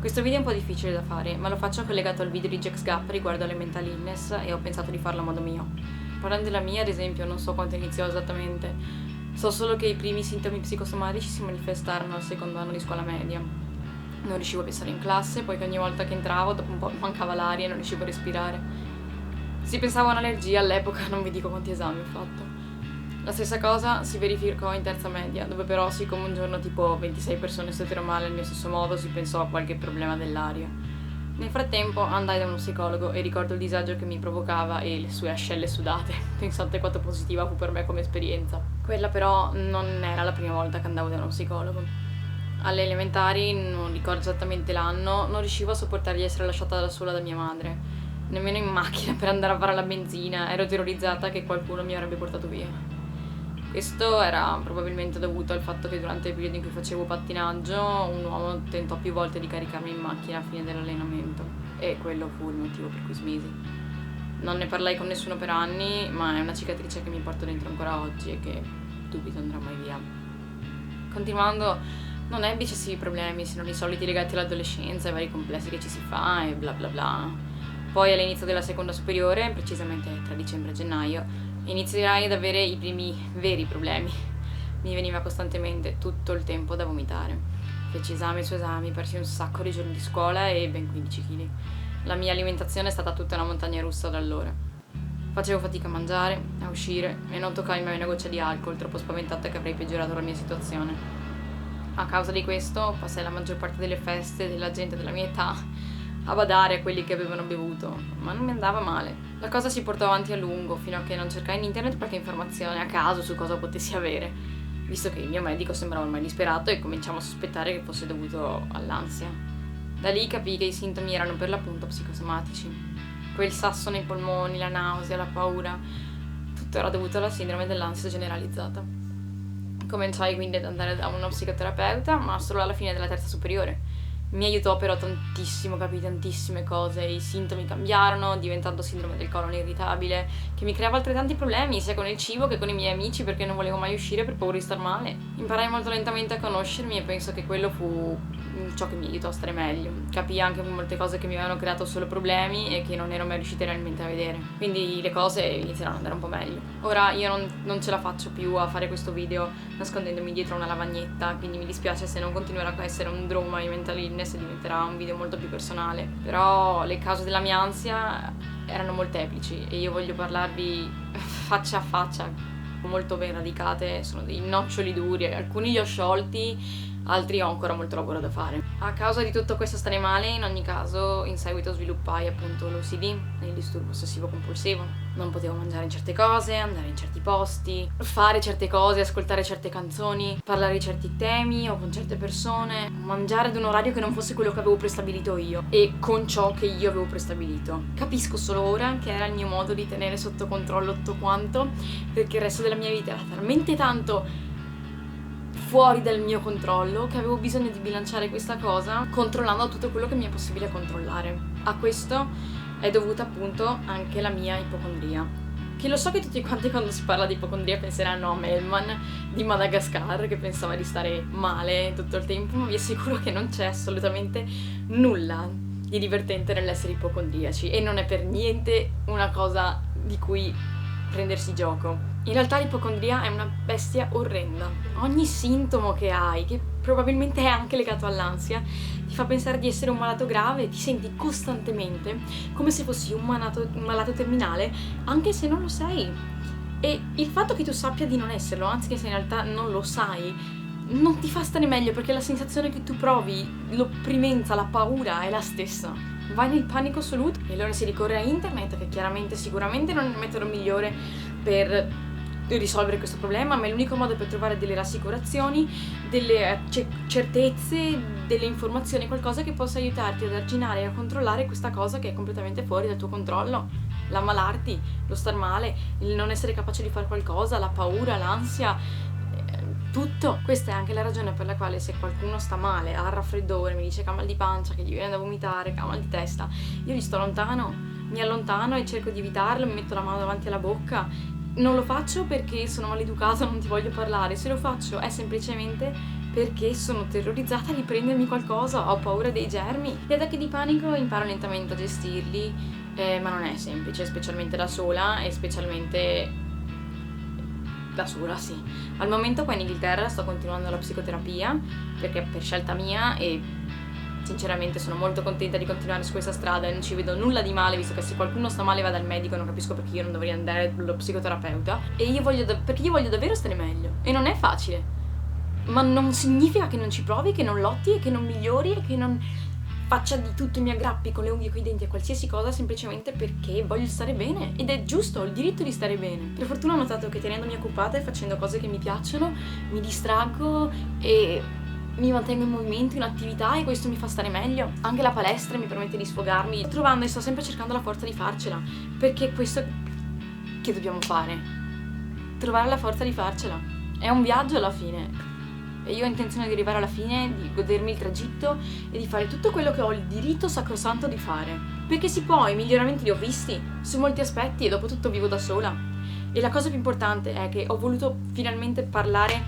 Questo video è un po' difficile da fare, ma lo faccio collegato al video di Jax Gap riguardo alle mental illness e ho pensato di farlo a modo mio. Parlando della mia, ad esempio, non so quanto iniziò esattamente. So solo che i primi sintomi psicosomatici si manifestarono al secondo anno di scuola media. Non riuscivo a pensare in classe, poi che ogni volta che entravo dopo un po' mancava l'aria e non riuscivo a respirare. Si pensava a un'allergia all'epoca, non vi dico quanti esami ho fatto. La stessa cosa si verificò in terza media, dove però siccome un giorno tipo 26 persone stettero male al mio stesso modo, si pensò a qualche problema dell'aria. Nel frattempo andai da uno psicologo e ricordo il disagio che mi provocava e le sue ascelle sudate. Pensate quanto positiva fu per me come esperienza. Quella però non era la prima volta che andavo da uno psicologo. Alle elementari, non ricordo esattamente l'anno, non riuscivo a sopportare di essere lasciata da sola da mia madre. Nemmeno in macchina per andare a fare la benzina, ero terrorizzata che qualcuno mi avrebbe portato via. Questo era probabilmente dovuto al fatto che durante il periodo in cui facevo pattinaggio un uomo tentò più volte di caricarmi in macchina a fine dell'allenamento e quello fu il motivo per cui smisi. Non ne parlai con nessuno per anni, ma è una cicatrice che mi porto dentro ancora oggi e che dubito andrà mai via. Continuando, non ebbi eccessivi problemi, se non i soliti legati all'adolescenza, ai vari complessi che ci si fa e bla bla bla. Poi all'inizio della seconda superiore, precisamente tra dicembre e gennaio, inizierai ad avere i primi veri problemi. Mi veniva costantemente tutto il tempo da vomitare. Feci esami su esami, persi un sacco di giorni di scuola e ben 15 kg. La mia alimentazione è stata tutta una montagna russa da allora. Facevo fatica a mangiare, a uscire e non toccai mai una goccia di alcol, troppo spaventata che avrei peggiorato la mia situazione. A causa di questo passai la maggior parte delle feste della gente della mia età a badare a quelli che avevano bevuto, ma non mi andava male. La cosa si portò avanti a lungo, fino a che non cercai in internet qualche informazione a caso su cosa potessi avere, visto che il mio medico sembrava ormai disperato e cominciamo a sospettare che fosse dovuto all'ansia. Da lì capii che i sintomi erano per l'appunto psicosomatici. Quel sasso nei polmoni, la nausea, la paura, tutto era dovuto alla sindrome dell'ansia generalizzata. Cominciai quindi ad andare da uno psicoterapeuta, ma solo alla fine della terza superiore. Mi aiutò però tantissimo, capì tantissime cose, i sintomi cambiarono, diventando sindrome del colon irritabile, che mi creava altrettanti problemi, sia con il cibo che con i miei amici, perché non volevo mai uscire per paura di star male. Imparai molto lentamente a conoscermi e penso che quello fu ciò che mi aiutò a stare meglio. Capii anche molte cose che mi avevano creato solo problemi e che non ero mai riuscita realmente a vedere. Quindi le cose iniziarono ad andare un po' meglio. Ora io non ce la faccio più a fare questo video nascondendomi dietro una lavagnetta, quindi mi dispiace se non continuerà a essere un drama di mental illness e diventerà un video molto più personale. Però le cause della mia ansia erano molteplici e io voglio parlarvi faccia a faccia, molto ben radicate, sono dei noccioli duri, alcuni li ho sciolti, altri ho ancora molto lavoro da fare. A causa di tutto questo stare male, in ogni caso, in seguito sviluppai appunto l'OCD, il disturbo ossessivo compulsivo. Non potevo mangiare in certe cose, andare in certi posti, fare certe cose, ascoltare certe canzoni, parlare di certi temi o con certe persone, mangiare ad un orario che non fosse quello che avevo prestabilito io e con ciò che io avevo prestabilito. Capisco solo ora che era il mio modo di tenere sotto controllo tutto quanto, perché il resto della mia vita era talmente tanto fuori dal mio controllo che avevo bisogno di bilanciare questa cosa controllando tutto quello che mi è possibile controllare. A questo è dovuta appunto anche la mia ipocondria, che lo so che tutti quanti quando si parla di ipocondria penseranno a Melman di Madagascar che pensava di stare male tutto il tempo, ma vi assicuro che non c'è assolutamente nulla di divertente nell'essere ipocondriaci e non è per niente una cosa di cui prendersi gioco. In realtà l'ipocondria è una bestia orrenda. Ogni sintomo che hai, che probabilmente è anche legato all'ansia, ti fa pensare di essere un malato grave, ti senti costantemente come se fossi un malato terminale, anche se non lo sei. E il fatto che tu sappia di non esserlo, anzi che se in realtà non lo sai, non ti fa stare meglio perché la sensazione che tu provi, l'opprimenza, la paura è la stessa. Vai nel panico assoluto e allora si ricorre a internet, che chiaramente sicuramente non è il metodo migliore per risolvere questo problema, ma è l'unico modo per trovare delle rassicurazioni, delle certezze, delle informazioni, qualcosa che possa aiutarti ad arginare e a controllare questa cosa che è completamente fuori dal tuo controllo. L'ammalarti, lo star male, il non essere capace di fare qualcosa, la paura, l'ansia, tutto. Questa è anche la ragione per la quale se qualcuno sta male, ha il raffreddore, mi dice che ha mal di pancia, che gli viene da vomitare, che ha mal di testa, io gli sto lontano, mi allontano e cerco di evitarlo, mi metto la mano davanti alla bocca. Non lo faccio perché sono maleducata, non ti voglio parlare, se lo faccio è semplicemente perché sono terrorizzata di prendermi qualcosa, ho paura dei germi. Gli attacchi di panico imparo lentamente a gestirli, ma non è semplice, specialmente da sola e specialmente da sola, sì. Al momento qua in Inghilterra sto continuando la psicoterapia perché per scelta mia e sinceramente sono molto contenta di continuare su questa strada e non ci vedo nulla di male, visto che se qualcuno sta male va dal medico, non capisco perché io non dovrei andare dallo psicoterapeuta. E perché io voglio davvero stare meglio e non è facile, ma non significa che non ci provi, che non lotti e che non migliori e che non faccia di tutto, mi aggrappi con le unghie e coi denti a qualsiasi cosa semplicemente perché voglio stare bene. Ed è giusto, ho il diritto di stare bene. Per fortuna ho notato che tenendomi occupata e facendo cose che mi piacciono mi distraggo e mi mantengo in movimento, in attività, e questo mi fa stare meglio. Anche la palestra mi permette di sfogarmi. Sto trovando e sto sempre cercando la forza di farcela, perché è questo che dobbiamo fare, trovare la forza di farcela. È un viaggio alla fine e io ho intenzione di arrivare alla fine, di godermi il tragitto e di fare tutto quello che ho il diritto sacrosanto di fare, perché si può. I miglioramenti li ho visti su molti aspetti e dopo tutto vivo da sola. E la cosa più importante è che ho voluto finalmente parlare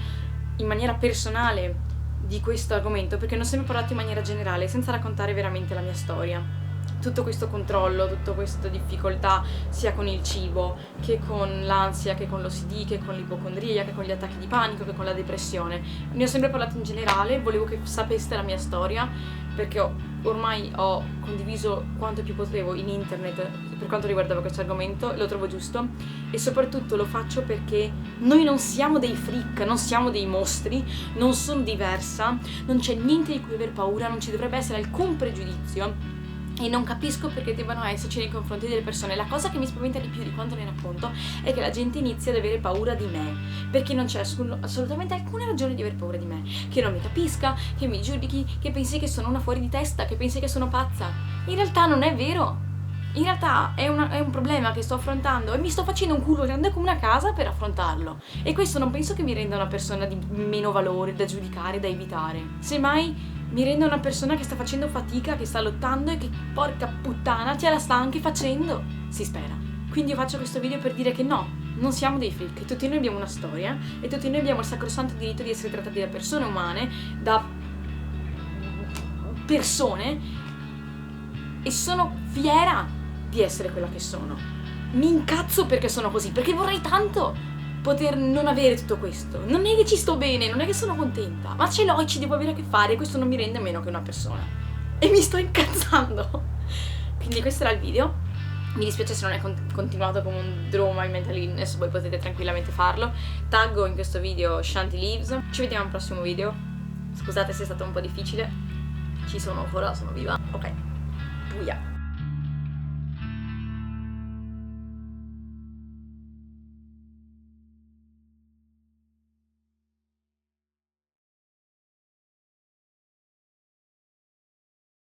in maniera personale di questo argomento, perché ne ho sempre parlato in maniera generale senza raccontare veramente la mia storia. Tutto questo controllo, tutta questa difficoltà sia con il cibo, che con l'ansia, che con l'OCD, che con l'ipocondria, che con gli attacchi di panico, che con la depressione. Ne ho sempre parlato in generale, volevo che sapeste la mia storia, perché ormai ho condiviso quanto più potevo in internet per quanto riguardava questo argomento, lo trovo giusto, e soprattutto lo faccio perché noi non siamo dei freak, non siamo dei mostri, non sono diversa, non c'è niente di cui aver paura, non ci dovrebbe essere alcun pregiudizio. E non capisco perché debbano esserci nei confronti delle persone. La cosa che mi spaventa di più di quanto ne racconto è che la gente inizia ad avere paura di me, perché non c'è assolutamente alcuna ragione di aver paura di me. Che non mi capisca, che mi giudichi, che pensi che sono una fuori di testa, che pensi che sono pazza. In realtà non è vero. In realtà è un problema che sto affrontando e mi sto facendo un culo grande come una casa per affrontarlo. E questo non penso che mi renda una persona di meno valore da giudicare, da evitare. Semmai mi rende una persona che sta facendo fatica, che sta lottando e che, porca puttana, ce la sta anche facendo, si spera. Quindi io faccio questo video per dire che no, non siamo dei freak, tutti noi abbiamo una storia e tutti noi abbiamo il sacrosanto diritto di essere trattati da persone umane, da persone, e sono fiera di essere quella che sono. Mi incazzo perché sono così, perché vorrei tanto poter non avere tutto questo. Non è che ci sto bene, non è che sono contenta, ma ce l'ho e ci devo avere a che fare, e questo non mi rende meno che una persona. E mi sto incazzando. Quindi questo era il video. Mi dispiace se non è continuato come un draw my mental illness, voi potete tranquillamente farlo. Taggo in questo video Shanty Leaves. Ci vediamo al prossimo video. Scusate se è stato un po' difficile. Ci sono ancora, sono viva. Ok. Buia.